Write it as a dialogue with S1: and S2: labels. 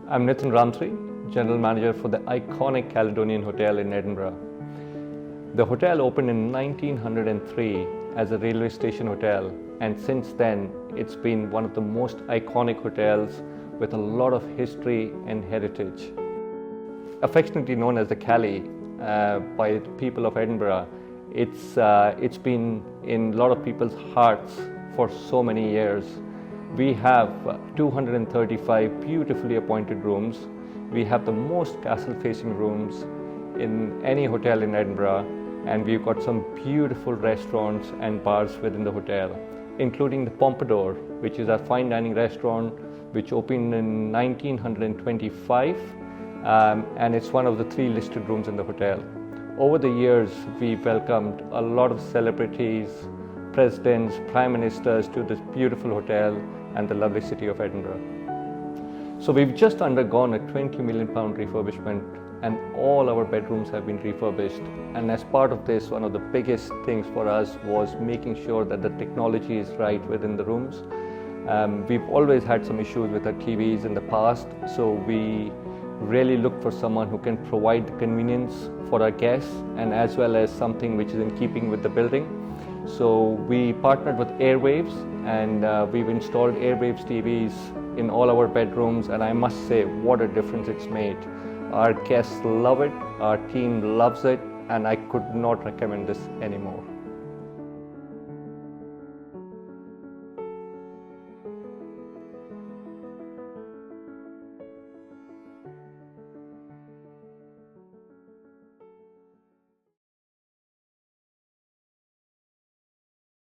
S1: I'm Nitin Ramsri, General Manager for the iconic Caledonian Hotel in Edinburgh. The hotel opened in 1903 as a railway station hotel, and since then it's been one of the most iconic hotels with a lot of history and heritage. Affectionately known as the Cali by the people of Edinburgh, it's been in a lot of people's hearts for so many years. We have 235 beautifully appointed rooms. We have the most castle-facing rooms in any hotel in Edinburgh, and we've got some beautiful restaurants and bars within the hotel, including the Pompadour, which is our fine dining restaurant, which opened in 1925, and it's one of the 3 listed rooms in the hotel. Over the years, we've welcomed a lot of celebrities, presidents, prime ministers to this beautiful hotel and the lovely city of Edinburgh. So we've just undergone a £20 million refurbishment, and all our bedrooms have been refurbished. And as part of this, one of the biggest things for us was making sure that the technology is right within the rooms. We've always had some issues with our TVs in the past, so we really look for someone who can provide the convenience for our guests and as well as something which is in keeping with the building. So we partnered with Airwaves, and we've installed Airwaves TVs in all our bedrooms, and I must say what a difference it's made. Our guests love it, our team loves it, and I could not recommend this anymore.